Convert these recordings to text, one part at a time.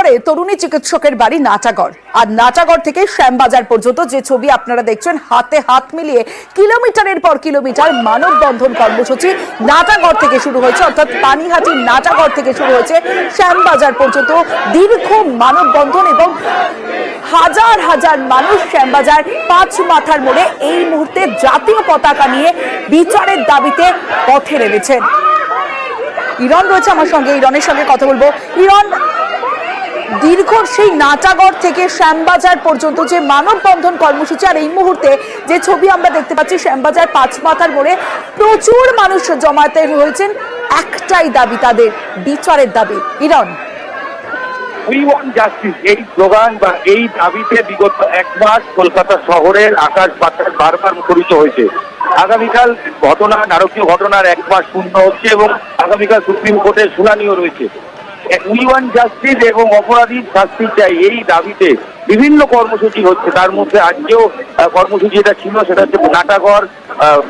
বিহারে তরুণী চিকিৎসকের বাড়ি নাটাগড়, আর নাটাগড় থেকে শ্যামবাজার পর্যন্ত যে ছবি আপনারা দেখছেন, হাতে হাত মিলিয়ে কিলোমিটারের পর কিলোমিটার মানববন্ধন কর্মসূচি নাটাগড় থেকে শুরু হয়েছে, অর্থাৎ পানিহাটি নাটাগড় থেকে শুরু হয়েছে শ্যামবাজার পর্যন্ত দীর্ঘ মানববন্ধন এবং হাজার হাজার মানুষ শ্যামবাজার পাঁচ মাথার মোড়ে এই মুহূর্তে জাতীয় পতাকা নিয়ে বিচারের দাবিতে পথে নেমেছেন। ইরন রয়েছে আমার সঙ্গে, ইরনের সঙ্গে কথা বলবো। ইরন, দীর্ঘ সেই নাটাগড় থেকে শ্যামবাজার পর্যন্ত যে মানববন্ধন কর্মসূচি, আর এই মুহূর্তে যে ছবি আমরা দেখতে পাচ্ছি শ্যামবাজার পাঁচ মাথার মোড়ে প্রচুর মানুষ জমায়েত হয়েছেন, একটাই দাবি, তাদের বিচারের দাবি। ইরন, উই ওয়ান্ট জাস্টিস এই স্লোগান বা এই দাবিতে বিগত এক মাস কলকাতা শহরের আকাশ বাতাস বারবার মুখরিত হয়েছে। আগামীকাল নারকীয় ঘটনার এক মাস পূর্ণ হচ্ছে এবং আগামীকাল সুপ্রিম কোর্টের শুনানিও রয়েছে। উই ওয়ান্ট জাস্টিস এবং অপরাধীর শাস্তি চাই, এই দাবিতে বিভিন্ন কর্মসূচি হচ্ছে। তার মধ্যে আজকেও কর্মসূচি যেটা ছিল সেটা হচ্ছে নাটাগড়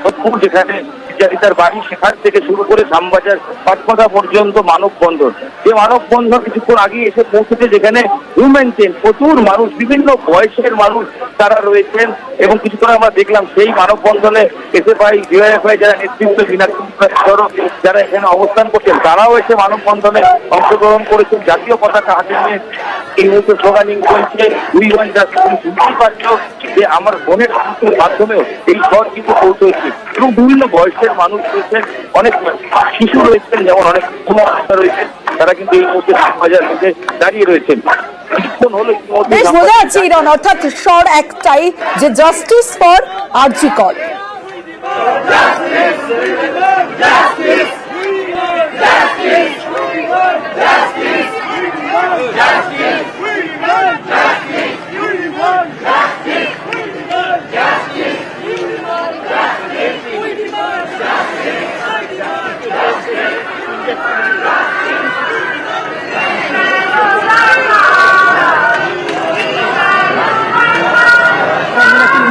সোদপুর, যেখানে বিচারিতার বাড়ি, সেখান থেকে শুরু করে শ্যামবাজার পাটপাথা পর্যন্ত মানববন্ধন। যে মানববন্ধন কিছুক্ষণ আগে এসে পৌঁছেছে, যেখানে হিউম্যান চেন, প্রচুর মানুষ, বিভিন্ন বয়সের মানুষ তারা রয়েছেন। এবং কিছুক্ষণ আমরা দেখলাম সেই মানববন্ধনে এসএফআই, ডিওএফআই যারা নেতৃত্ব, যারা এখানে অবস্থান করছেন, তারাও এসে মানববন্ধনে অংশগ্রহণ করেছেন। জাতীয় পতাকা হাতে নিয়ে এই মুহূর্তে স্লোগানিং চলছে। We want justice. বুঝতেই পারছো যে আমার বোনের মাধ্যমেও এই শহর কিন্তু পৌঁছেছে এবং বিভিন্ন বয়সের মানুষ রয়েছেন, অনেক শিশু রয়েছেন, যেমন অনেক রয়েছেন, তারা কিন্তু এই মুহূর্তে বাজার মধ্যে দাঁড়িয়ে রয়েছেন। বেশ বোঝা যাচ্ছে ইরন, অর্থাৎ স্বর একটাই, যে জাস্টিস ফর আরজি কর।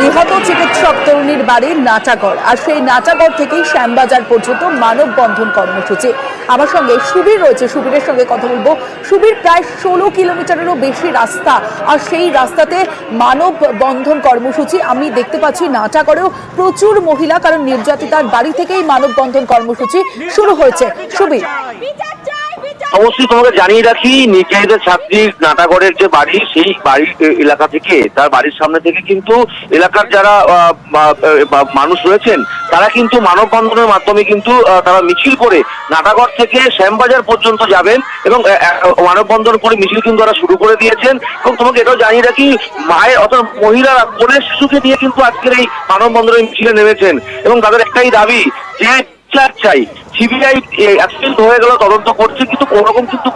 নিহত চিকিৎসক তরুণীর বাড়ি নাটাগড়, আর সেই নাটাগড় থেকেই শ্যামবাজার পর্যন্ত মানববন্ধন কর্মসূচি। আমার সঙ্গে সুবীর রয়েছে, সুবীরের সঙ্গে কথা বলবো। সুবীর, প্রায় 16 কিলোমিটারেরও বেশি রাস্তা, আর সেই রাস্তাতে মানববন্ধন কর্মসূচি আমি দেখতে পাচ্ছি। নাটাগড়েও প্রচুর মহিলা, কারণ নির্যাতিতার বাড়ি থেকেই মানববন্ধন কর্মসূচি শুরু হয়েছে। সুবীর, অবশ্যই তোমাকে জানিয়ে রাখি, নির্যাতিত ছাত্রী নাটাগড়ের যে বাড়ি, সেই বাড়ির এলাকা থেকে, তার বাড়ির সামনে থেকে কিন্তু এলাকার যারা মানুষ রয়েছেন তারা কিন্তু মানববন্ধনের মাধ্যমে কিন্তু তারা মিছিল করে নাটাগড় থেকে শ্যামবাজার পর্যন্ত যাবেন এবং মানববন্ধন করে মিছিল কিন্তু তারা শুরু করে দিয়েছেন। এবং তোমাকে এটাও জানিয়ে রাখি, মায়ের অর্থাৎ মহিলারা কোলের শিশুকে নিয়ে কিন্তু আজকের এই মানববন্ধনের মিছিলে নেমেছেন এবং তাদের একটাই দাবি যে চাই। সিবিআই অ্যাবসেন্ট হয়ে গেল, তদন্ত করছে, কিন্তু কোনোরকম কিন্তু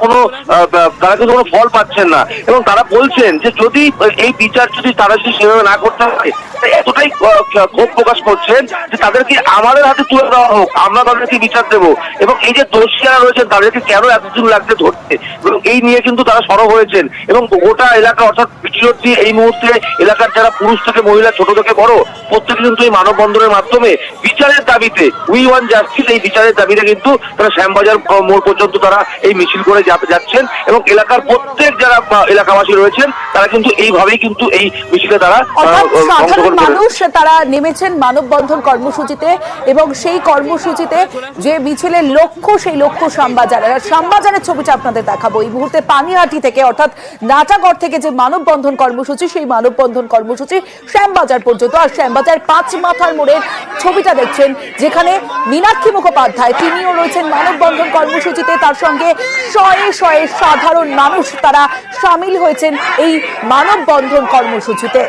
তারা কিন্তু কোনো ফল পাচ্ছেন না। এবং তারা বলছেন যে যদি এই বিচার তারা যদি সেভাবে না করতে পারে, এতটাই ক্ষোভ প্রকাশ করছেন যে তাদেরকে আমাদের হাতে তুলে দেওয়া হোক, আমরা তাদেরকে বিচার দেবো। এবং এই যে দোষীরা রয়েছেন তাদেরকে কেন এতদিন লাগছে ধরতে, এবং এই নিয়ে কিন্তু তারা সরব হয়েছেন। এবং গোটা এলাকা, অর্থাৎ বিটিওটি এই মুহূর্তে এলাকার যারা পুরুষ থেকে মহিলা, ছোট থেকে বড়, প্রত্যেকে কিন্তু এই মানববন্ধনের মাধ্যমে বিচারের দাবিতে, উই ওয়ান্ট জাস্টিস, এই বিচারের দাবিতে কিন্তু তারা শ্যামবাজার মোড় পর্যন্ত তারা এই মিছিল করে যাচ্ছেন। এবং এলাকার প্রত্যেক যারা এলাকাবাসী রয়েছেন তারা কিন্তু এইভাবেই কিন্তু এই মিছিলে তারা মানুষ তারা নেমেছেন মানববন্ধন কর্মসূচিতে। এবং সেই কর্মসূচিতে যে মিছিলের লক্ষ্য, সেই লক্ষ্য শ্যামবাজার। আর শ্যামবাজারের ছবিটা আপনাদের দেখাবো। এই মুহূর্তে পানিহাটি থেকে, অর্থাৎ নাটাগড় থেকে যে মানববন্ধন কর্মসূচি, সেই মানববন্ধন কর্মসূচি শ্যামবাজার পর্যন্ত। আর শ্যামবাজার পাঁচ মাথার মোড়ের ছবিটা দেখছেন, যেখানে মীনাক্ষী মুখোপাধ্যায়, তিনিও রয়েছেন মানববন্ধন কর্মসূচিতে। তার সঙ্গে শয়ে শয়ে সাধারণ মানুষ তারা সামিল হয়েছেন এই মানববন্ধন কর্মসূচিতে।